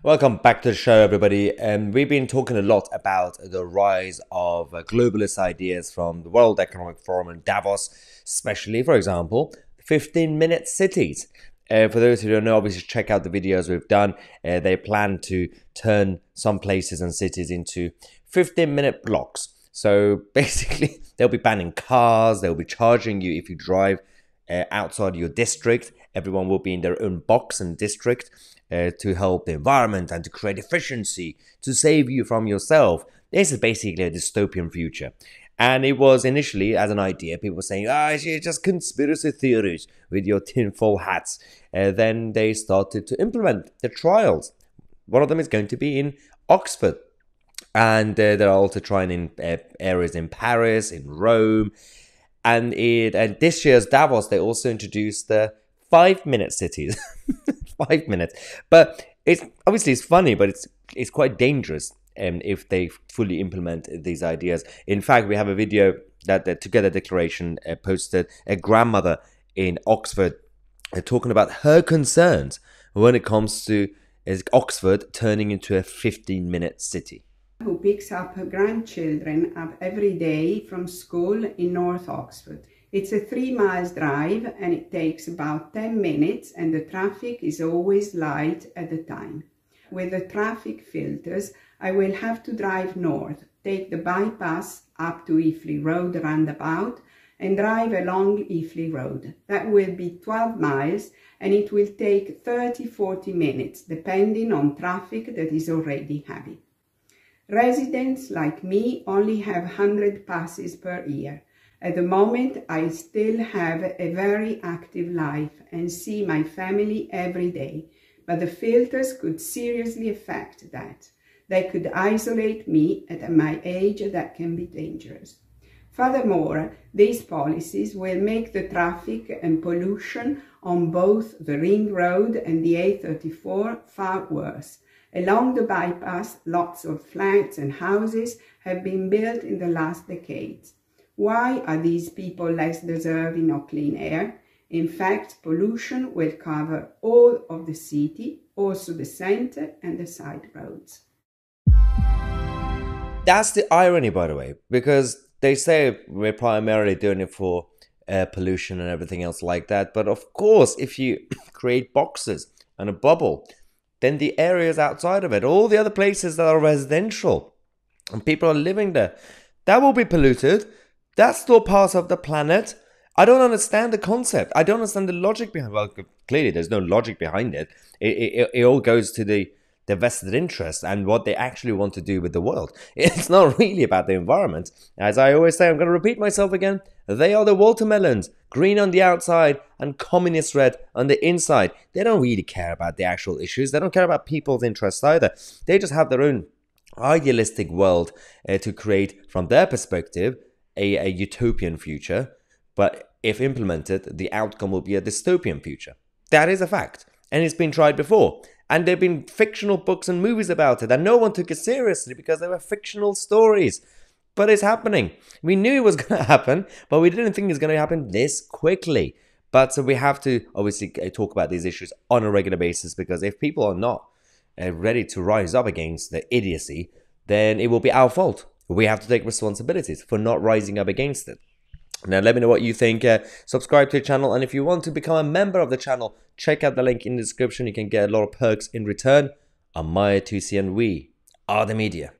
Welcome back to the show, everybody. We've been talking a lot about the rise of globalist ideas from the World Economic Forum in Davos, especially, for example, 15-minute cities. For those who don't know, obviously check out the videos we've done. They plan to turn some places and cities into 15-minute blocks. So basically, they'll be banning cars, they'll be charging you if you drive outside your district. Everyone will be in their own box and district to help the environment and to create efficiency, to save you from yourself. This is basically a dystopian future. And it was initially, as an idea, people were saying, it's just conspiracy theories with your tinfoil hats. Then they started to implement the trials. One of them is going to be in Oxford. And they're also trying in areas in Paris, in Rome. And this year's Davos, they also introduced the 5-minute cities. 5 minutes. But it's funny, but it's quite dangerous if they fully implement these ideas. In fact, we have a video that the Together Declaration posted a grandmother in Oxford talking about her concerns when it comes to Oxford turning into a 15-minute city. Who picks up her grandchildren up every day from school in North Oxford. It's a 3-mile drive and it takes about 10 minutes and the traffic is always light at the time. With the traffic filters, I will have to drive north, take the bypass up to Iffley Road roundabout and drive along Iffley Road. That will be 12 miles and it will take 30-40 minutes depending on traffic that is already heavy. Residents like me only have 100 passes per year. At the moment, I still have a very active life and see my family every day, but the filters could seriously affect that. They could isolate me at my age. That can be dangerous. Furthermore, these policies will make the traffic and pollution on both the Ring Road and the A34 far worse. Along the bypass, lots of flats and houses have been built in the last decades. Why are these people less deserving of clean air? In fact, pollution will cover all of the city, also the center and the side roads. That's the irony, by the way, because they say we're primarily doing it for air pollution and everything else like that. But of course, if you create boxes and a bubble, then the areas outside of it, all the other places that are residential and people are living there, that will be polluted. That's still part of the planet. I don't understand the concept. I don't understand the logic behind it. Well, clearly there's no logic behind it. It all goes to the vested interest and what they actually want to do with the world. It's not really about the environment. As I always say, I'm going to repeat myself again. They are the watermelons, green on the outside and communist red on the inside. They don't really care about the actual issues. They don't care about people's interests either. They just have their own idealistic world to create, from their perspective, a utopian future, but if implemented, the outcome will be a dystopian future. That is a fact, and it's been tried before. And there have been fictional books and movies about it, and no one took it seriously because they were fictional stories. But it's happening. We knew it was going to happen, but we didn't think it was going to happen this quickly. But so we have to obviously talk about these issues on a regular basis, because if people are not ready to rise up against the idiocy, then it will be our fault. We have to take responsibilities for not rising up against it. Now, let me know what you think. Subscribe to the channel. And if you want to become a member of the channel, check out the link in the description. You can get a lot of perks in return. I'm Mahyar, Tousi, and we are the media.